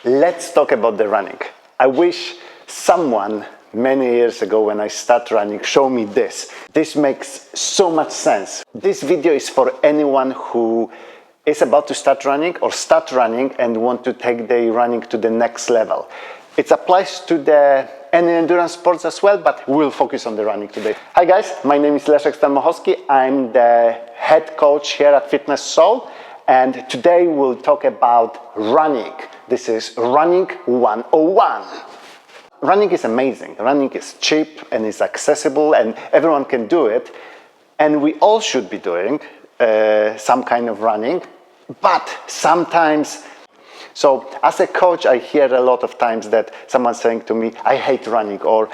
Let's talk about the running. I wish someone many years ago when I started running showed me this. This makes so much sense. This video is for anyone who is about to start running or start running and want to take their running to the next level. It applies to any endurance sports as well, but we'll focus on the running today. Hi guys, my name is Leszek Stelmachowski. I'm the head coach here at Fitness Soul, and today we'll talk about running. This is Running 101. Running is amazing. Running is cheap and it's accessible and everyone can do it. And we all should be doing some kind of running, but sometimes. So as a coach, I hear a lot of times that someone's saying to me, I hate running, or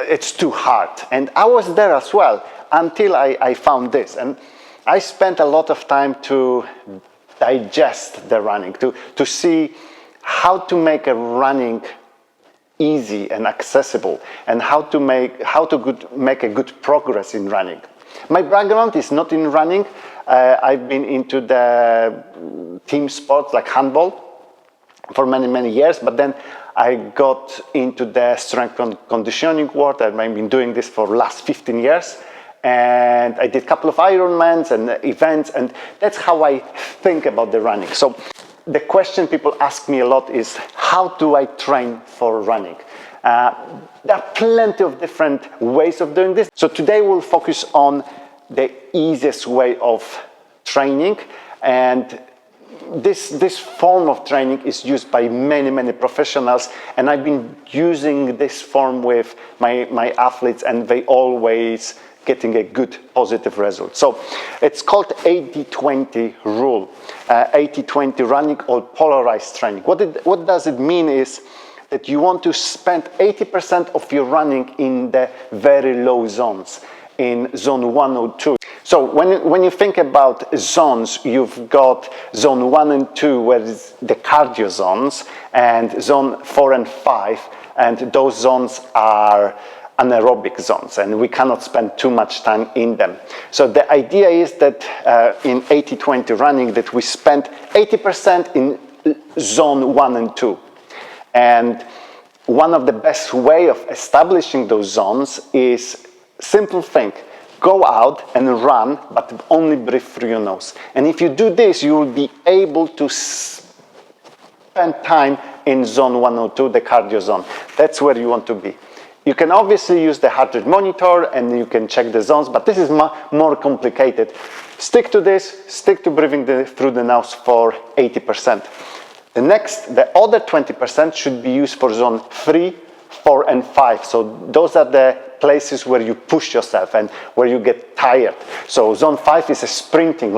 it's too hard. And I was there as well until I found this. And I spent a lot of time to digest the running, to see how to make a running easy and accessible, and how to make a good progress in running. My background is not in running. I've been into the team sports like handball for many years, but then I got into the strength and conditioning world, and I've been doing this for the last 15 years. And I did a couple of Ironmans and events, and that's how I think about the running. So the question people ask me a lot is, how do I train for running? There are plenty of different ways of doing this. So today we'll focus on the easiest way of training, and this form of training is used by many professionals, and I've been using this form with my athletes, and they always getting a good positive result. So it's called 80-20 rule, 80-20 running or polarized training. What does it mean is that you want to spend 80% of your running in the very low zones, in zone 1 or 2. So when you think about zones, you've got zone 1 and 2, where it's the cardio zones, and zone 4 and 5, and those zones are anaerobic zones, and we cannot spend too much time in them. So the idea is that in 80-20 running, that we spend 80% in zone 1 and 2. And one of the best way of establishing those zones is simple thing. Go out and run, but only breathe through your nose. And if you do this, you will be able to spend time in zone 1 or 2, the cardio zone. That's where you want to be. You can obviously use the heart rate monitor and you can check the zones, but this is more complicated. Stick to this, stick to breathing through the nose for 80%. The other 20% should be used for zone 3, 4 and 5. So those are the places where you push yourself and where you get tired. So zone 5 is a sprinting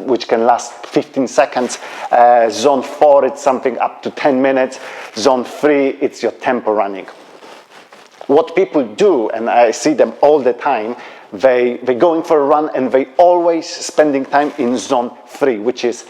which can last 15 seconds. Zone 4, it's something up to 10 minutes. Zone 3, it's your tempo running. What people do, and I see them all the time, they going for a run and they always spending time in zone 3, which is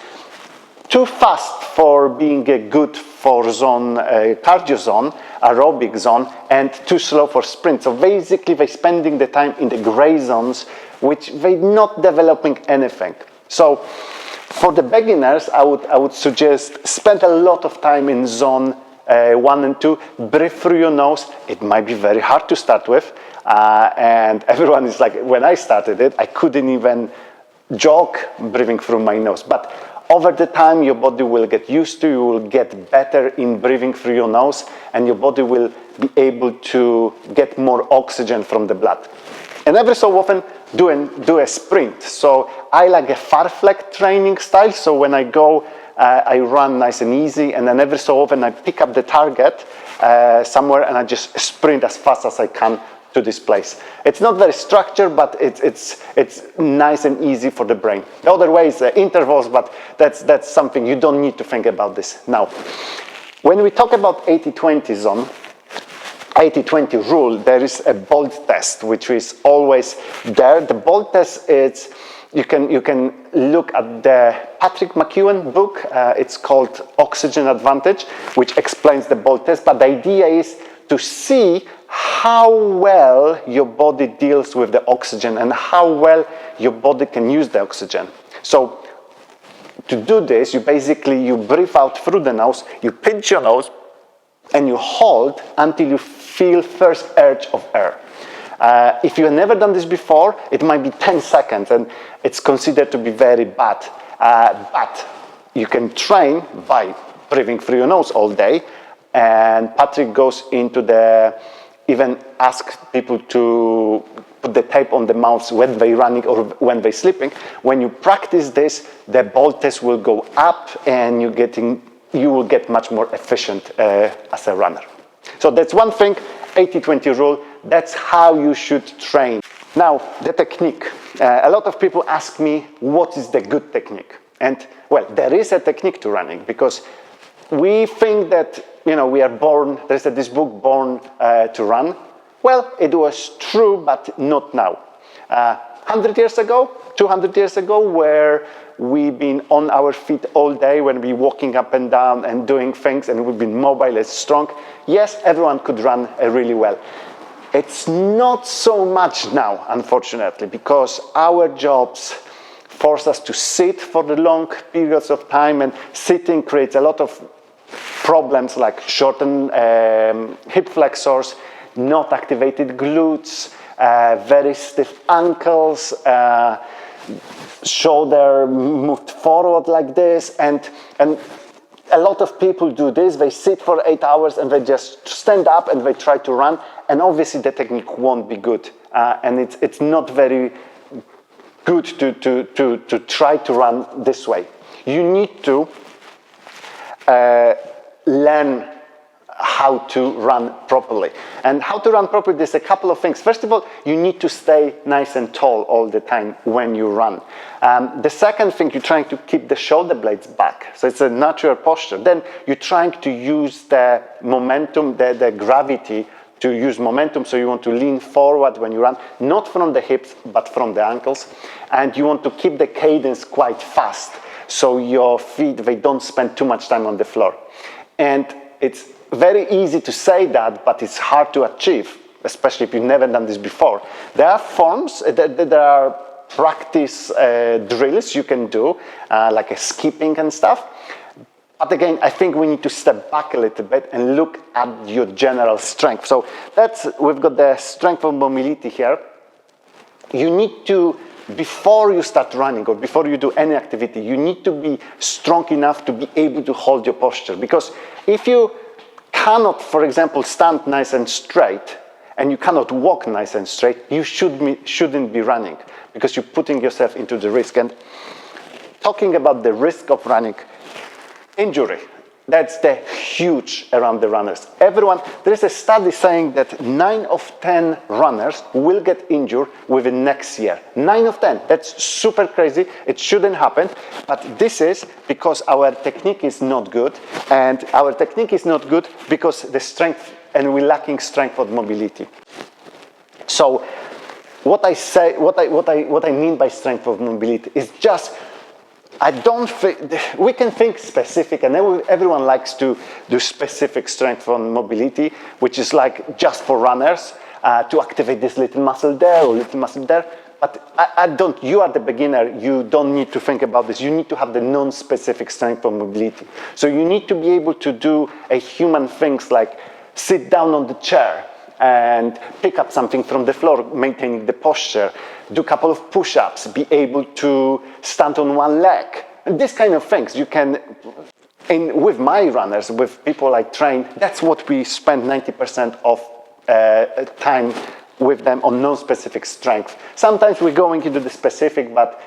too fast for being a good for zone cardio zone, aerobic zone, and too slow for sprint. So basically they're spending the time in the gray zones, which they're not developing anything. So for the beginners, I would suggest spend a lot of time in zone 1 and 2, breathe through your nose. It might be very hard to start with, and everyone is like, when I started it, I couldn't even jog breathing through my nose. But over the time, your body will get used to, you will get better in breathing through your nose, and your body will be able to get more oxygen from the blood. And every so often, do a sprint. So I like a Farfetch training style, so when I go, I run nice and easy, and then every so often I pick up the target somewhere and I just sprint as fast as I can to this place. It's not very structured, but it's nice and easy for the brain. The other way is intervals, but that's something you don't need to think about this now. When we talk about 80-20 zone, 80-20 rule, there is a BOLT test, which is always there. The BOLT test is, you can look at the Patrick McKeown book. It's called Oxygen Advantage, which explains the BOLT test. But the idea is to see how well your body deals with the oxygen and how well your body can use the oxygen. So to do this, you breathe out through the nose, you pinch your nose, and you hold until you feel first urge of air. If you have never done this before, it might be 10 seconds, and it's considered to be very bad. But you can train by breathing through your nose all day, and Patrick goes into even ask people to put the tape on the mouths when they're running or when they're sleeping. When you practice this, the ball test will go up, and you will get much more efficient as a runner. So that's one thing, 80-20 rule. That's how you should train. Now, the technique. A lot of people ask me, what is the good technique? And, well, there is a technique to running, because we think that, we are born, there's this book, Born to Run. Well, it was true, but not now. 100 years ago, 200 years ago, where we've been on our feet all day, when we're walking up and down and doing things, and we've been mobile and strong, yes, everyone could run really well. It's not so much now, unfortunately, because our jobs force us to sit for the long periods of time, and sitting creates a lot of problems like shortened hip flexors, not activated glutes, very stiff ankles, shoulder moved forward like this, and a lot of people do this. They sit for 8 hours and they just stand up and they try to run, and obviously the technique won't be good, and it's not very good to try to run this way. You need to learn how to run properly. And how to run properly, there's a couple of things. First of all, you need to stay nice and tall all the time when you run. The second thing, you're trying to keep the shoulder blades back. So it's a natural posture. Then you're trying to use the momentum, the gravity, to use momentum. So you want to lean forward when you run, not from the hips, but from the ankles. And you want to keep the cadence quite fast, so your feet, they don't spend too much time on the floor. And it's very easy to say that, but it's hard to achieve, especially if you've never done this before. There are forms, there are practice drills you can do, like a skipping and stuff. But again, I think we need to step back a little bit and look at your general strength. So we've got the strength of mobility here. You need to, before you start running or before you do any activity, you need to be strong enough to be able to hold your posture. Because if you cannot, for example, stand nice and straight, and you cannot walk nice and straight, you shouldn't be running, because you're putting yourself into the risk. And talking about the risk of running, injury, that's the huge around the runners. There is a study saying that 9 of 10 runners will get injured within next year. 9 of 10, that's super crazy. It shouldn't happen, but this is because our technique is not good, and our technique is not good because the strength, and we're lacking strength of mobility. So what I mean by strength of mobility is just, I don't think, we can think specific, and everyone likes to do specific strength on mobility, which is like just for runners, to activate this little muscle there or little muscle there. But I don't, you are the beginner, you don't need to think about this. You need to have the non-specific strength for mobility. So you need to be able to do human things like sit down on the chair and pick up something from the floor, maintaining the posture, do a couple of push-ups, be able to stand on one leg. And this kind of things you can, with my runners, with people I train, that's what we spend 90% of time with them on non-specific strength. Sometimes we're going into the specific, but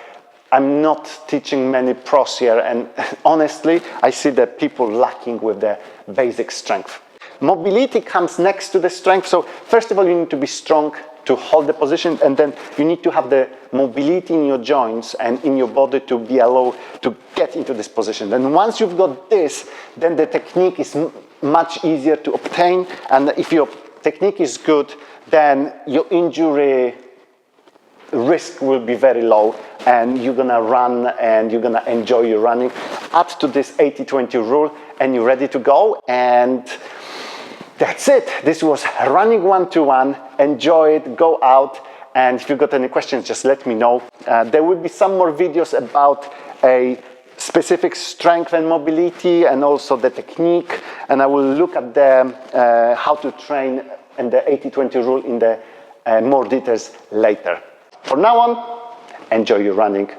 I'm not teaching many pros here, and honestly, I see that people lacking with the basic strength. Mobility comes next to the strength. So first of all, you need to be strong to hold the position, and then you need to have the mobility in your joints and in your body to be allowed to get into this position. Then once you've got this, then the technique is much easier to obtain, and if your technique is good, then your injury risk will be very low, and you're gonna run and you're gonna enjoy your running. Add to this 80-20 rule and you're ready to go, and that's it. This was running 1-to-1. Enjoy it, go out, and if you've got any questions, just let me know. There will be some more videos about a specific strength and mobility, and also the technique. And I will look at the how to train and the 80-20 rule in the more details later. For now on, enjoy your running.